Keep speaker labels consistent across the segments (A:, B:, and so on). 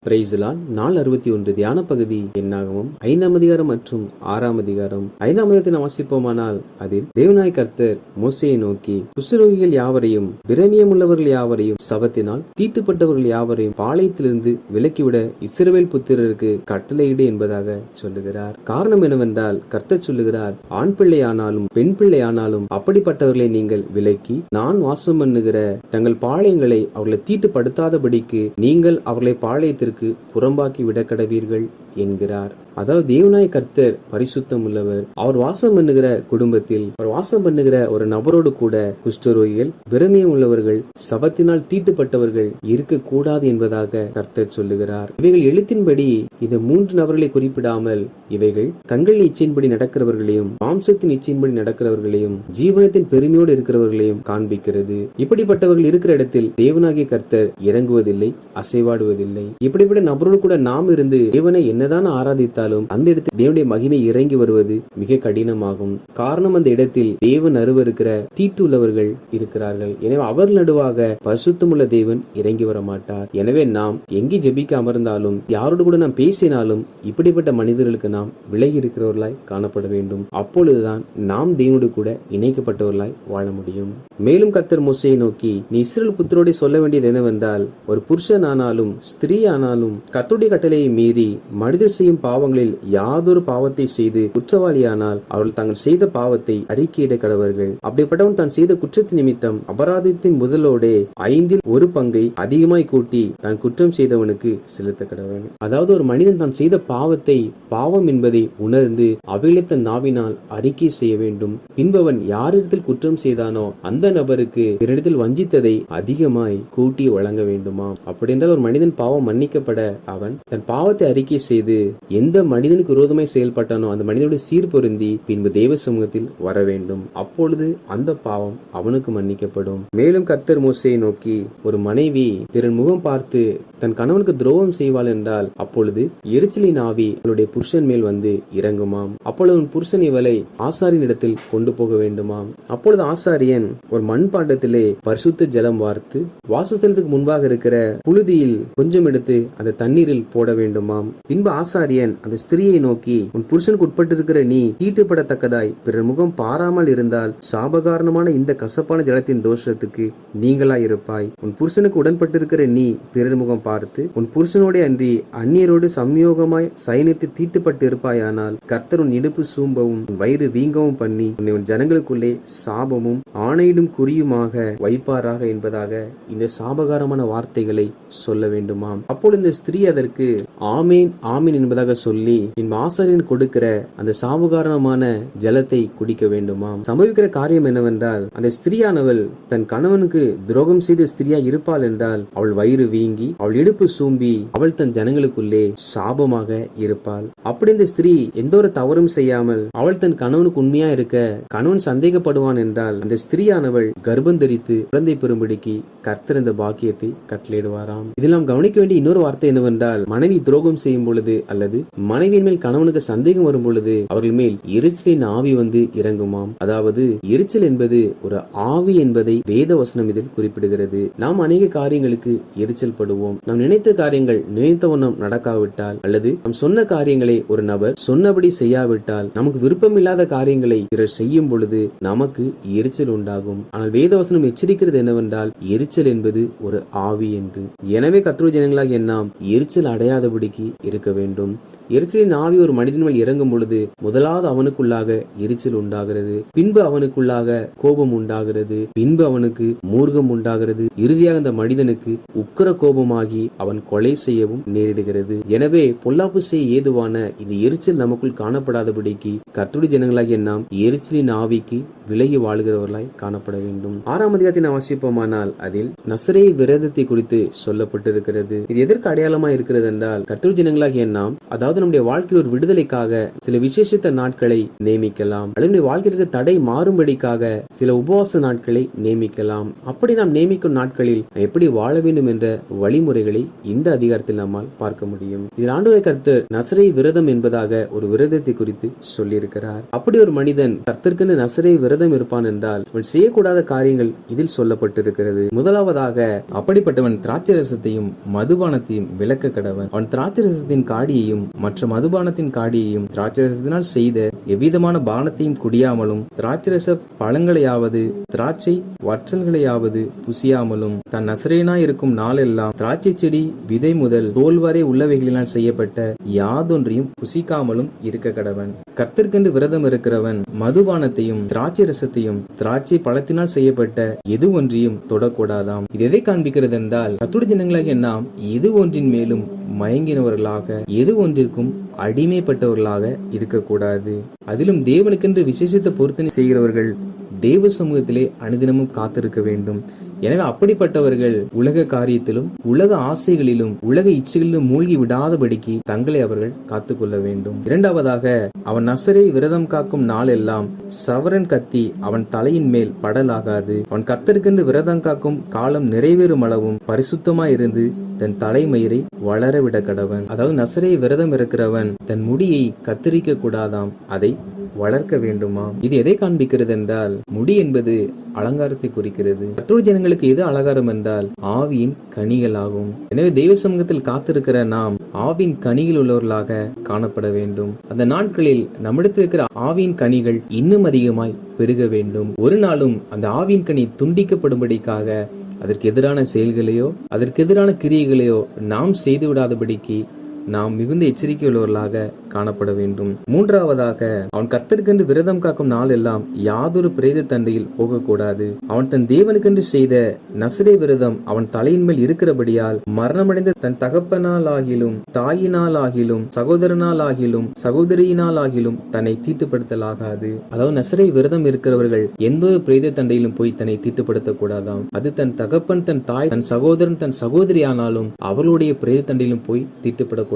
A: Praise the Lord. நாள் 61 தியான பகுதி என்னாகவும் 5ஆம் அதிகாரம் மற்றும் 6ஆம் அதிகாரம். 5ஆம் அதிகாரத்தை வாசிப்போமானால் அதில் தேவனாய் கர்த்தர் மோசேயை நோக்கி, குஷ்டரோகிகள் யாவரையும், பிரமியம் உள்ளவர்கள் யாவரையும், சவத்தினால் தீட்டுப்பட்டவர்கள் யாவரையும் பாளையத்திலிருந்து விலக்கிவிட இஸ்ரவேல் புத்திரருக்கு கட்டளையிடு என்பதாக சொல்லுகிறார். காரணம் என்னவென்றால், கர்த்தர் சொல்லுகிறார், ஆண் பிள்ளையானாலும் பெண் பிள்ளையானாலும் அப்படிப்பட்டவர்களை நீங்கள் விலக்கி நான் வாசம் பண்ணுகிற தங்கள் பாளையங்களை அவர்களை தீட்டுப்படுத்தாதபடிக்கு நீங்கள் அவர்களை பாளையத்திற்கு புறம்பாக்கி விடக்கடவீர்கள் என்கிறார். அதாவது தேவனாய கர்த்தர் பரிசுத்தம் உள்ளவர். அவர் வாசம் பண்ணுகிற குடும்பத்தில், அவர் வாசம் பண்ணுகிற ஒரு நபரோடு கூட குஷ்டரோகிகள், பிரமியம் உள்ளவர்கள், சபத்தினால் தீட்டுப்பட்டவர்கள் இருக்கக்கூடாது என்பதாக கர்த்தர் சொல்லுகிறார். இவைகள் எழுத்தின்படி இந்த 3 நபர்களை குறிப்பிடாமல் இவைகள் கண்களின் இச்சையின்படி நடக்கிறவர்களையும், மாம்சத்தின் இச்சையின்படி நடக்கிறவர்களையும், ஜீவனத்தின் பெருமையோடு இருக்கிறவர்களையும் காண்பிக்கிறது. இப்படிப்பட்டவர்கள் இருக்கிற இடத்தில் தேவனாகிய கர்த்தர் இறங்குவதில்லை, அசைவாடுவதில்லை. இப்படிப்பட்ட நபரோடு கூட நாம் இருந்து தேவனை என்னதான் ஆராதித்தால் அந்த இடத்தில் தேவனுடைய மகிமை இறங்கி வருவது மிக கடினமாகும். காரணம், அந்த இடத்தில் தேவன் அருவருக்கிற தீட்டு உள்ளவர்கள் இருக்கிறார்கள். எனவே அவர்கள் நடுவாக பரிசுத்தமுள்ள தேவன் இறங்கி வர மாட்டார். எனவே நாம் எங்கே ஜெபிக்க அமர்ந்தாலும், யாரோடு கூட நாம் பேசினாலும் இப்படிப்பட்ட மனிதர்களுக்கு நாம் விலகி இருக்கிறவர்களாய் காணப்பட வேண்டும். அப்பொழுதுதான் நாம் தேவனோடு கூட இணைக்கப்பட்டவர்களாய் வாழ முடியும். மேலும் கர்த்தர் மோசேயை நோக்கி, நீ இஸ்ரவேல் புத்திரோடே சொல்ல வேண்டியது என்னவென்றால், ஒரு புருஷன் ஆனாலும் ஸ்திரீ ஆனாலும் கர்த்தருடைய கட்டளையை மீறி மனிதர் செய்யும் பாவங்களில் யாதொரு பாவத்தை செய்து குற்றவாளியானால் அவர்கள் தாங்கள் செய்த பாவத்தை அறிக்கையிட கடவர்கள். அப்படிப்பட்டவன் தான் செய்த குற்றத்தின் நிமித்தம் அபராதத்தின் முதலோடே 1/5 பங்கை அதிகமாய் கூட்டி தான் குற்றம் செய்தவனுக்கு செலுத்த கடவன். அதாவது ஒரு மனிதன் தான் செய்த பாவத்தை பாவம் என்பதை உணர்ந்து அவைகளை தன் நாவினால் அறிக்கை செய்ய வேண்டும். பின்பவன் யாரிடத்தில் குற்றம் செய்தானோ அந்த நபருக்கு பிறரிடத்தில் வஞ்சித்ததை அதிகமாய் கூட்டி வழங்க வேண்டுமா? அப்படி என்றால் ஒரு மனிதன் பாவம் மன்னிக்கப்பட அவன் தன் பாவத்தை அறிக்கை செய்து எந்த மனிதனுக்கு விரோதமாய் செயல்பட்டானோ அந்த மனிதனுடைய சீர் பொருந்தி பின்பு தேவ சமூகத்தில் வர வேண்டும். அப்பொழுது அந்த பாவம் அவனுக்கு மன்னிக்கப்படும். மேலும் கர்த்தர் மோசேயை நோக்கி, ஒரு மனைவி பிறர் முகம் பார்த்து தன் கணவனுக்கு துரோகம் செய்வாள் என்றால் அப்பொழுது எரிச்சலின் ஆவி அவளுடைய புருஷன் மேல் வந்து இறங்குமாம். அப்பொழுது புருஷன் இவளை ஆசாரியின் இடத்தில் கொண்டு போக வேண்டுமாம். அப்பொழுது ஆசாரியன் ஒரு மண்பாண்டத்திலே பரிசுத்த ஜலம் வார்த்து வாசஸ்தலத்துக்கு முன்பாக இருக்கிற புழுதியில் கொஞ்சம் எடுத்து அந்த தண்ணீரில் போட வேண்டுமாம். பின்பு ஆசாரியன் அந்த ஸ்திரியை நோக்கி, உன் புருஷனுக்கு உட்பட்டிருக்கிற நீ தீட்டுப்படத்தக்கதாய் பிறர் முகம் பாராமல் இருந்தால் சாபகாரணமான இந்த கசப்பான ஜலத்தின் தோஷத்துக்கு நீங்களாய் இருப்பாய். உன் புருஷனுக்கு உடன்பட்டிருக்கிற நீ பிறர் முகம் பார்த்து உன் புருஷனோட அன்றி அந்நியரோடு சம்யோகமாய் சயனித்து தீட்டுப்பட்டு இருப்பாயானால் கர்த்தர் உன் இடுப்பு சூம்பவும் உன் வயிறு வீங்கவும் பண்ணி உன்னை உன் ஜனங்களுக்குள்ளே சாபமும் ஆணையிடும் குறியுமாக வைப்பாராக என்பதாக இந்த சாபகாரமான வார்த்தைகளை சொல்ல வேண்டுமாம். அப்பொழுது இந்த ஸ்திரீ அதற்கு ஆமேன் ஆமேன் என்பதாக சொல்லி ஆசாரியன் கொடுக்கிற அந்த சாபகாரணமான ஜலத்தை குடிக்க வேண்டுமாம். சம்பவிக்கிற காரியம் என்னவென்றால், அந்த ஸ்திரியானவள் தன் கணவனுக்கு துரோகம் செய்த ஸ்திரியா இருப்பாள் என்றால் அவள் வயிறு வீங்கி அவள் இடுப்பு சூம்பி அவள் தன் ஜனங்களுக்குள்ளே சாபமாக இருப்பாள். அப்படி இந்த ஸ்திரீ எந்த ஒரு தவறும் செய்யாமல் அவள் தன் கணவனுக்கு உண்மையா இருக்க கணவன் சந்தேகப்படுவான் என்றால் அந்த ஸ்திரியானவள் கர்ப்பம் தரித்து குழந்தை பெறும்படிக்கு கர்த்தர் இந்த பாக்கியத்தை கட்டளையிடுவாராம். இதில் நாம் கவனிக்க வேண்டிய இன்னொரு வார்த்தை என்னவென்றால், மனைவி துரோகம் செய்யும் பொழுது அல்லது மனைவியின் மேல் கணவனுக்கு சந்தேகம் வரும் பொழுது அவர்கள் மேல் எரிச்சலின் ஆவி வந்து இறங்குமாம். அதாவது எரிச்சல் என்பது ஒரு ஆவி என்பதை வேத வசனம் இதில் குறிப்பிடுகிறது. நாம் அநேக காரியங்களுக்கு எரிச்சல் படுவோம். நாம் நினைத்த காரியங்கள் நினைத்த வண்ணம் நடக்காவிட்டால் அல்லது நாம் சொன்ன காரியங்களை ஒரு நபர் சொன்னபடி செய்யாவிட்டால் நமக்கு விருப்பம் இல்லாத காரியங்களை பிறர் செய்யும் பொழுது நமக்கு எரிச்சல் உண்டாகும். ஆனால் வேத வசனம் எச்சரிக்கிறது என்னவென்றால், எரிச்சல் என்பது ஒரு ஆவி என்று. எனவே கர்த்தருடைய ஜனங்களாகிய நாம் எரிச்சல் அடையாதபடிக்கு இருக்க வேண்டும். எரிச்சலின் ஆவி ஒரு மனிதன் மேல் இறங்கும் பொழுது முதலாவது அவனுக்குள்ளாக எரிச்சல் உண்டாகிறது, பின்பு அவனுக்குள்ளாக கோபம் உண்டாகிறது, பின்பு அவனுக்கு மூர்க்கம் உண்டாகிறது, இறுதியாக அந்த மனிதனுக்கு உக்கிர கோபமாகி அவன் கொலை செய்யவும் நேரிடுகிறது. எனவே பொல்லாப்பு செய்ய ஏதுவான இந்த எரிச்சல் நமக்குள் காணப்படாதபடிக்கு கர்த்தருடைய ஜனங்களாகிய நாம் எரிச்சலின் ஆவிக்கு விலகி வாழ்கிறவர்களாய் காணப்பட வேண்டும். 6ஆம் அதிகாரத்தை நாம் வாசிப்போமானால் அதில் நசரேய விரதத்தை குறித்து சொல்லப்பட்டிருக்கிறது. இது எதற்கு அடையாளமா இருக்கிறது என்றால், கர்த்தருடைய ஜனங்களாகிய நாம், அதாவது அதாவது நம்முடைய வாழ்க்கையில் ஒரு விடுதலைக்காக சில விசேஷித்த நாட்களை நியமிக்கலாம், அல்லது நம்முடைய வாழ்க்கைக்கு தடை மாறும்படிக்காக சில உபவாச நாட்களை நியமிக்கலாம். அப்படி நாம் நியமிக்கும் நாட்களில் எப்படி வாழ வேண்டும் என்ற வழிமுறைகளை இந்த அதிகாரத்தில் நம்மால் பார்க்க முடியும். இதில் ஆண்டவராகிய கர்த்தர் நசரேய விரதம் என்பதாக ஒரு விரதத்தை குறித்து சொல்லியிருக்கிறார். அப்படி ஒரு மனிதன் கர்த்தருக்கு நசரேய விரதம் இருப்பான் என்றால் அவன் செய்யக்கூடாத காரியங்கள் இதில் சொல்லப்பட்டிருக்கிறது. முதலாவதாக, அப்படிப்பட்டவன் திராட்சரசத்தையும் மதுபானத்தையும் விலக்க கடவன். அவன் திராட்சரசத்தின் காடியையும் மற்ற மதுபானத்தின் காடியையும் திராட்சரசத்தினால் செய்த எவ்விதமான பானத்தையும் குடியாமலும் திராட்சரச பழங்களையாவது திராட்சை வற்றல்களையாவது புசியாமலும் தன் நசரேயனாய் இருக்கும் நாளெல்லாம் திராட்சை செடி விதை முதல் தோல் வரை உள்ளவைகளினால் செய்யப்பட்ட யாதொன்றையும் புசிக்காமலும் இருக்க கடவன். கர்த்தர்க்கென்று விரதம் இருக்கிறவன் மதுபானத்தையும் திராட்சை ரசத்தையும் திராட்சை பழத்தினால் செய்யப்பட்ட எது ஒன்றையும் தொடக்கூடாதாம். இது எதை காண்பிக்கிறது என்றால், கர்த்தருடைய ஜனங்களாகிய நாம் எது ஒன்றின் மேலும் மயங்கினவர்களாக, எது ஒன்றிற்கும் அடிமைப்பட்டவர்களாக இருக்கக்கூடாது. அதிலும் தேவனுக்கென்று விசேஷித்த பொருத்தனை செய்கிறவர்கள் தேவ சமூகத்திலே அனுதினமும் காத்திருக்க வேண்டும். எனவே அப்படிப்பட்டவர்கள் உலக காரியத்திலும் உலக ஆசைகளிலும் உலக இச்சைகளிலும் மூழ்கி விடாதபடிக்கு தங்களை அவர்கள் காத்துக்கொள்ள வேண்டும். இரண்டாவதாக, அவன் நசரேய விரதம் காக்கும் நாளெல்லாம் சவரன் கத்தி அவன் தலையின் மேல் படலாகாது. அவன் கர்த்தருக்கென்று விரதம் காக்கும் காலம் நிறைவேறும் அளவும் பரிசுத்தமாய் இருந்து தன் தலைமயிரை வளர விட கடவன். அதாவது நசரேய விரதம் இருக்கிறவன் தன் முடியை கத்தரிக்க கூடாதாம், அதை வளர்க்க வேண்டுமா. இது எதை காண்பிக்கிறது என்றால், முடி என்பது அலங்காரத்தை குறிக்கிறது. மற்றொரு ஜனங்களுக்கு எது அலங்காரம் என்றால் ஆவியின் கனிகள் ஆகும். எனவே தெய்வ சமூகத்தில் காத்திருக்கிற நாம் ஆவியின் கனிகள் உள்ளவர்களாக காணப்பட வேண்டும். அந்த நாட்களில் நம்மிடத்தில் இருக்கிற ஆவியின் கனிகள் இன்னும் அதிகமாய் பெருக வேண்டும். ஒரு நாளும் அந்த ஆவியின் கனி துண்டிக்கப்படும்படிக்காக அதற்கு எதிரான செயல்களையோ அதற்கு எதிரான கிரியைகளையோ நாம் செய்து விடாதபடிக்கு நாம் மிகுந்த எச்சரிக்கை உள்ளவர்களாக காணப்பட வேண்டும். மூன்றாவதாக, அவன் கர்த்தருக்கென்று விரதம் காக்கும் நாள் எல்லாம் யாதொரு பிரேத தண்டையில் போகக்கூடாது. அவன் தன் தேவனுக்கென்று செய்த நசரேய விரதம் அவன் தலையின் மேல் இருக்கிறபடியால் மரணமடைந்த தன் தகப்பனால் ஆகிலும் தாயினால் ஆகிலும் சகோதரனால் ஆகிலும் சகோதரியினால் ஆகிலும் தன்னை தீட்டுப்படுத்தலாகாது. அதாவது நசரேய விரதம் இருக்கிறவர்கள் எந்த ஒரு பிரேத தண்டையிலும் போய் தன்னை தீட்டுப்படுத்த கூடாதாம். அது தன் தகப்பன், தன் தாய், தன் சகோதரன், தன் சகோதரி ஆனாலும் அவளுடைய பிரேத தண்டையிலும் போய் தீட்டுப்படக்கூடாது.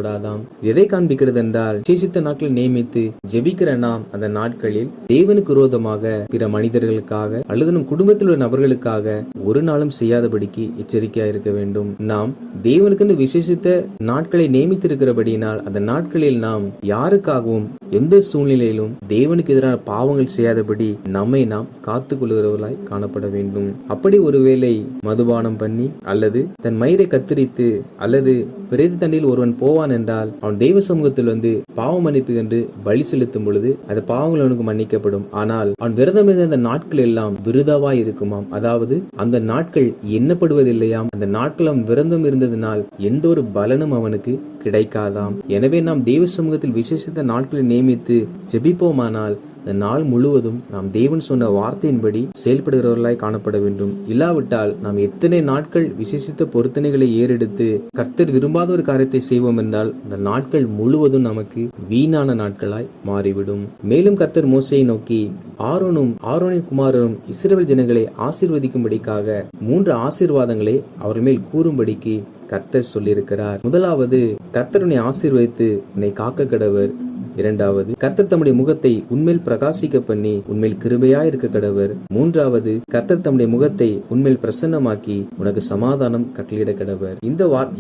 A: எதை காண்பிக்கிறது என்றால், விசேஷித்த நாட்களில் நியமித்து ஜெபிக்கிற நாம் அந்த நாட்களில் தேவனுக்கு விரோதமாக பிற மனிதர்களுக்காக அல்லது நம் குடும்பத்தில் உள்ள நபர்களுக்காக ஒரு நாளும் செய்யாதபடிக்கு எச்சரிக்கையா இருக்க வேண்டும். நாம் தேவனுக்கு விசேஷித்த நாட்களை நியமித்திருக்கிறபடியினால் அந்த நாட்களில் நாம் யாருக்காகவும் எந்த சூழ்நிலையிலும் தேவனுக்கு எதிரான பாவங்கள் செய்யாதபடி நம்மை நாம் காத்துக் கொள்கிறவர்களாய் காணப்பட வேண்டும். அப்படி ஒருவேளை மதுபானம் பண்ணி அல்லது தன் மயிரை கத்தரித்து அல்லது பிரேத தண்டையில் ஒருவன் போவான் என்றால் அவன் தெய்வ சமூகத்தில் வந்து பாவ மன்னிப்பு என்று பலி செலுத்தும் பொழுது அந்த பாவங்கள் அவனுக்கு மன்னிக்கப்படும். ஆனால் அவன் விரதம் இருந்த அந்த நாட்கள் எல்லாம் விருதாவாய் இருக்குமாம். அதாவது அந்த நாட்கள் எண்ணப்படுவதில்லையாம். அந்த நாட்கள் அவன் விரதம் இருந்ததினால் எந்த ஒரு பலனும் அவனுக்கு கிடைக்காதாம். எனவே நாம் தெய்வ சமூகத்தில் விசேஷித்த நாட்களை நியமித்து ஜெபிப்போமானால் இந்த நாள் முழுவதும் நாம் தேவன் சொன்ன வார்த்தையின்படி செயல்படுகிறவர்களாய் காணப்பட வேண்டும். இல்லாவிட்டால் நாம் எத்தனை நாட்கள் விசேஷித்த பொருத்தனைகளை ஏறெடுத்து கர்த்தர் விரும்பாத ஒரு காரியத்தை செய்வோம் என்றால் இந்த நாட்கள் முழுவதும் நமக்கு வீணான நாட்களாய் மாறிவிடும். மேலும் கர்த்தர் மோசேயை நோக்கி, ஆரோனின் குமாரனும் இஸ்ரவேல் ஜனங்களை ஆசீர்வதிக்கும்படிக்காக 3 ஆசீர்வாதங்களை அவர் மேல் கூறும்படிக்கு கர்த்தர் சொல்லியிருக்கிறார். முதலாவது, கர்த்தர் உன்னை ஆசீர்வதித்து உன்னை காக்க கடவர். இரண்டாவது, கர்த்தர் தம்முடைய முகத்தை உன்மேல் பிரகாசிக்க பண்ணி உன்மேல் கிருபையா இருக்க கடவர். மூன்றாவது, கர்த்தர் தம்முடைய முகத்தை உன்மேல் பிரசன்னமாக்கி உனக்கு சமாதானம் கட்டளையிட கடவர்.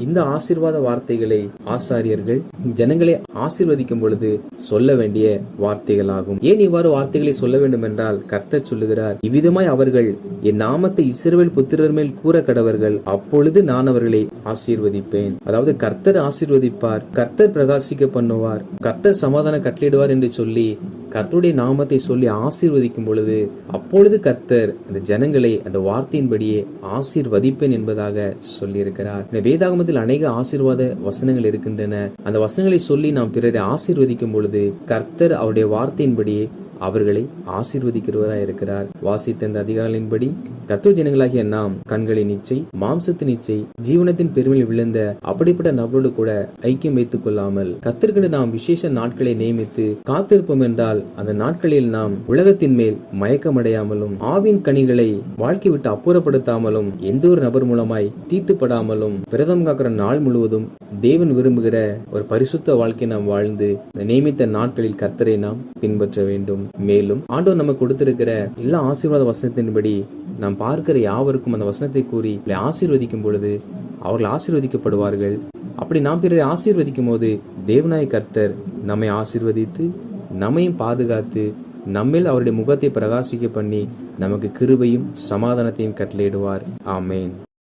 A: இந்த ஆசீர்வாத வார்த்தைகளை ஆசாரியர்கள் ஜனங்களை ஆசீர்வதிக்கும் பொழுது சொல்ல வேண்டிய வார்த்தைகளாகும். ஏன் இவ்வாறு வார்த்தைகளை சொல்ல வேண்டும் என்றால், கர்த்தர் சொல்லுகிறார், இவ்விதமாய் அவர்கள் என் நாமத்தை இஸ்ரவேல் புத்திரர் மேல் கூற கடவர்கள், அப்பொழுது நான் அவர்களை ஆசீர்வதிப்பேன். அதாவது கர்த்தர் ஆசீர்வதிப்பார், கர்த்தர் பிரகாசிக்க பண்ணுவார், கர்த்தர் சமாதான கட்டளையிடுவார் என்று சொல்லி கர்த்தருடைய நாமத்தை சொல்லி ஆசீர்வதிக்கும் பொழுது அப்பொழுது கர்த்தர் அந்த ஜனங்களை அந்த வார்த்தையின்படியே ஆசீர்வதிப்பேன் என்பதாக சொல்லியிருக்கிறார். வேதாகமத்தில் அநேக ஆசீர்வாத வசனங்கள் இருக்கின்றன. அந்த வசனங்களை சொல்லி நாம் பிறரை ஆசீர்வதிக்கும் பொழுது கர்த்தர் அவருடைய வார்த்தையின்படியே அவர்களை ஆசீர்வதிக்கிறவராய் இருக்கிறார். வாசித்த இந்த அதிகாரங்களின்படி கர்த்தர் ஜனங்களாகிய நாம் கண்களின் இச்சை, மாம்சத்தின் இச்சை, ஜீவனத்தின் பெருமையில் விழுந்த அப்படிப்பட்ட நபரோடு கூட ஐக்கியம் வைத்துக் கொள்ளாமல் கர்த்தருக்கு நாம் விசேஷ நாட்களை நியமித்து காத்திருப்போம் என்றால் அந்த நாட்களில் நாம் உலகத்தின் மேல் மயக்கமடையாமலும் ஆவின் கனிகளை வாழ்க்கை விட்டு அப்புறப்படுத்தாமலும் எந்த ஒரு நபர் மூலமாய் தீட்டுப்படாமலும் பிரதம் காக்கிற நாள் முழுவதும் தேவன் விரும்புகிற ஒரு பரிசுத்த வாழ்க்கை நாம் வாழ்ந்து நியமித்த நாட்களில் கர்த்தரை நாம் பின்பற்ற வேண்டும். மேலும் ஆண்டவர் நமக்கு கொடுத்திருக்கிற எல்லா ஆசீர்வாத வசனத்தின்படி நாம் பார்க்கிற யாவருக்கும் அந்த வசனத்தை கூறி ஆசீர்வதிக்கும் பொழுது அவர்கள் ஆசீர்வதிக்கப்படுவார்கள். அப்படி நாம் பிறரை ஆசீர்வதிக்கும் போது தேவனாய கர்த்தர் நம்மை ஆசீர்வதித்து நம்மையும் பாதுகாத்து நம்மில் அவருடைய முகத்தை பிரகாசிக்க பண்ணி நமக்கு கிருபையும் சமாதானத்தையும் கட்டளையிடுவார். ஆமேன்.